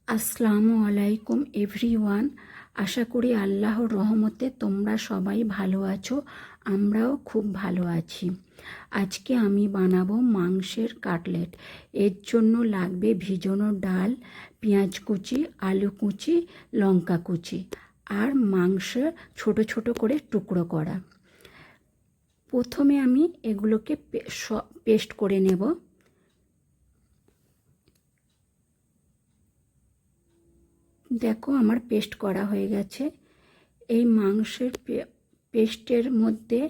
আসসালামু আলাইকুম এভরিওয়ান। আশা করি আল্লাহর রহমতে তোমরা সবাই ভালো আছো, আমরাও খুব ভালো আছি। আজকে আমি বানাবো মাংসের কাটলেট। এর জন্য লাগবে ভিজানো ডাল, পেঁয়াজ কুচি, আলু কুচি, লঙ্কা কুচি আর মাংস ছোট ছোট করে টুকরো করা। প্রথমে আমি এগুলোকে পেস্ট করে নেব। দেখো আমার পেস্ট করা হয়ে গেছে। এই মাংসের পেস্টের মধ্যে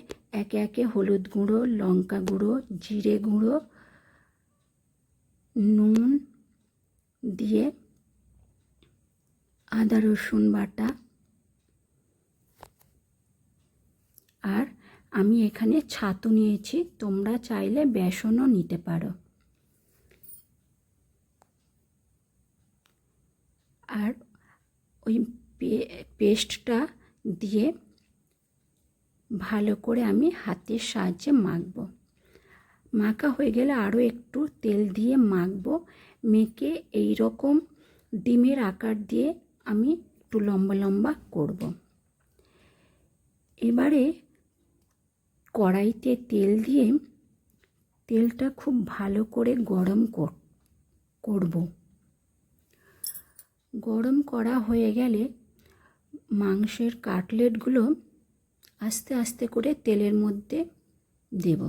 একে একে হলুদ গুঁড়ো, লঙ্কা গুঁড়ো, জিরে গুঁড়ো, নুন দিয়ে আদা রসুন বাটা আর আমি এখানে ছাতু নিয়েছি, তোমরা চাইলে বেসনও নিতে পারো। আর ওই পেস্টটা দিয়ে ভালো করে আমি হাতের সাহায্যে মাখবো। মাখা হয়ে গেলে আরও একটু তেল দিয়ে মাখবো। মেখে এই রকম ডিমের আকার দিয়ে আমি একটু লম্বা লম্বা করব। এবারে কড়াইতে তেল দিয়ে তেলটা খুব ভালো করে গরম করব। গরম করা হয়ে গেলে মাংসের কাটলেটগুলো আস্তে আস্তে করে তেলের মধ্যে দেব।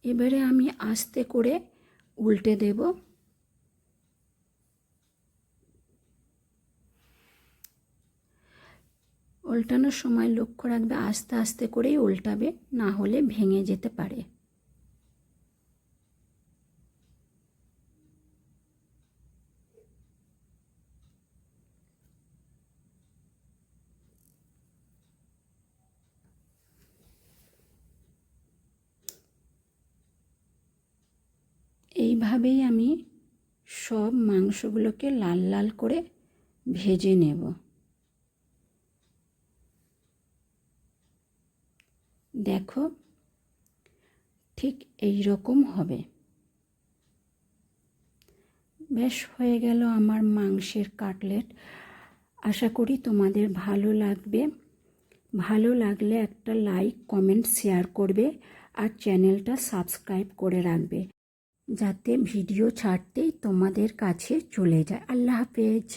এবারে আমি আস্তে করে উল্টে দেব। উল্টানোর সময় লক্ষ্য রাখবে আস্তে আস্তে করেই উল্টাবে, না হলে ভেঙে যেতে পারে। এইভাবেই আমি সব মাংসগুলোকে লাল লাল করে ভেজে নেব। দেখো ঠিক এই রকম হবে। বেশ হয়ে গেল আমার মাংসের কাটলেট। আশা করি তোমাদের ভালো লাগবে। ভালো লাগলে একটা লাইক, কমেন্ট, শেয়ার করবে আর চ্যানেলটা সাবস্ক্রাইব করে রাখবে, যাতে ভিডিও ছাড়তেই তোমাদের কাছে চলে যায়। আল্লাহ হাফেজ।